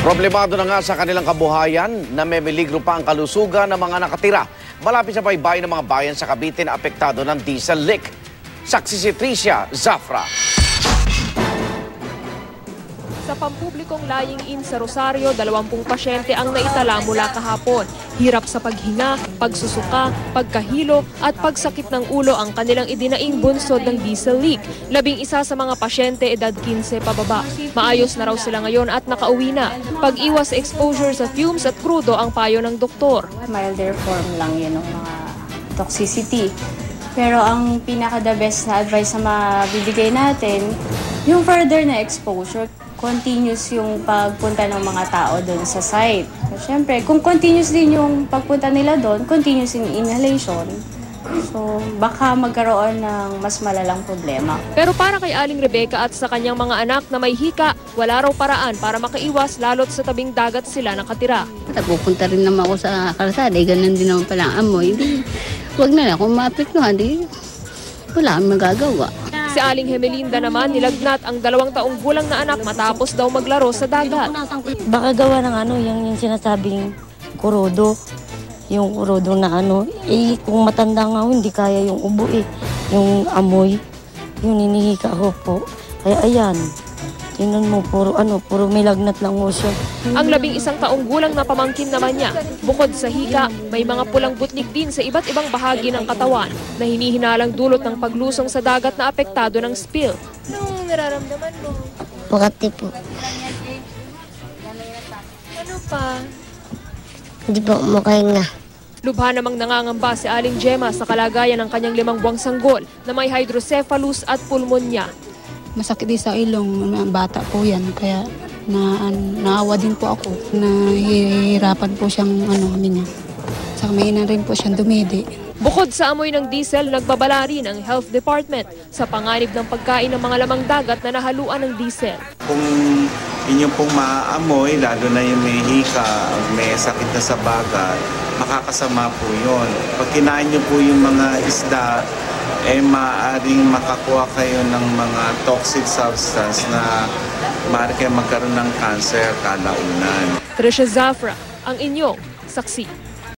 Problemado na nga sa kanilang kabuhayan na may meligro pa ang kalusugan ng mga nakatira malapit sa baybayin ng mga bayan sa Cavite na apektado ng diesel leak. Saksi si Tricia Zafra. Sa pampublikong lying-in sa Rosario, 20 pasyente ang naitala mula kahapon. Hirap sa paghinga, pagsusuka, pagkahilo at pagsakit ng ulo ang kanilang idinaing bunsod ng diesel leak. 11 sa mga pasyente edad 15 pababa. Maayos na raw sila ngayon at nakauwi na. Pag-iwas sa exposure sa fumes at krudo ang payo ng doktor. Milder form lang yun ng mga toxicity. Pero ang pinaka-the best na advice na mabibigay natin, yung further na exposure, continuous yung pagpunta ng mga tao doon sa site. Siyempre, kung continuous din yung pagpunta nila doon, continuous yung inhalation, so baka magkaroon ng mas malalang problema. Pero para kay Aling Rebecca at sa kanyang mga anak na may hika, wala raw paraan para makaiwas lalo't sa tabing dagat sila nakatira. Pupunta rin naman ako sa kalsada, ganun din naman pala ang amoy. Huwag na lang, kung maapektuhan, wala kang magagawa. Si Aling Hemelinda naman nilagnat ang 2 taong gulang na anak matapos daw maglaro sa dagat. Baka gawa ng yung sinasabing kurodo. Yung kurodo na kung matanda nga hindi kaya yung ubo yung amoy, yung ninihika ko po. Kaya ayan, tingnan mo, puro may lagnat lang mo siya. Ang 11 taong gulang na pamangkin naman niya, bukod sa hika, may mga pulang butlig din sa iba't ibang bahagi ng katawan na hinihinalang dulot ng paglusong sa dagat na apektado ng spill. Anong nararamdaman mo? Makati po. Ano pa? Hindi po makahinga. Lubha namang nangangamba si Aling Gemma sa kalagayan ng kanyang 5 buwang sanggol na may hydrocephalus at pulmonya. Masakit din sa ilong, bata po yan, kaya naawa din po ako. Nahihirapan po siyang huminga. Saka may rin po siyang dumidi. Bukod sa amoy ng diesel, nagbabala rin ang Health Department sa panganib ng pagkain ng mga lamang dagat na nahaluan ng diesel. Kung inyo pong maaamoy, lalo na yung may hika, may sakit na sa bagat, makakasama po yun. Pag kinain nyo po yung mga isda, maaaring makakuha kayo ng mga toxic substance na maaari kayo magkaroon ng cancer kalaunan. Tricia Zafra, ang inyong saksi.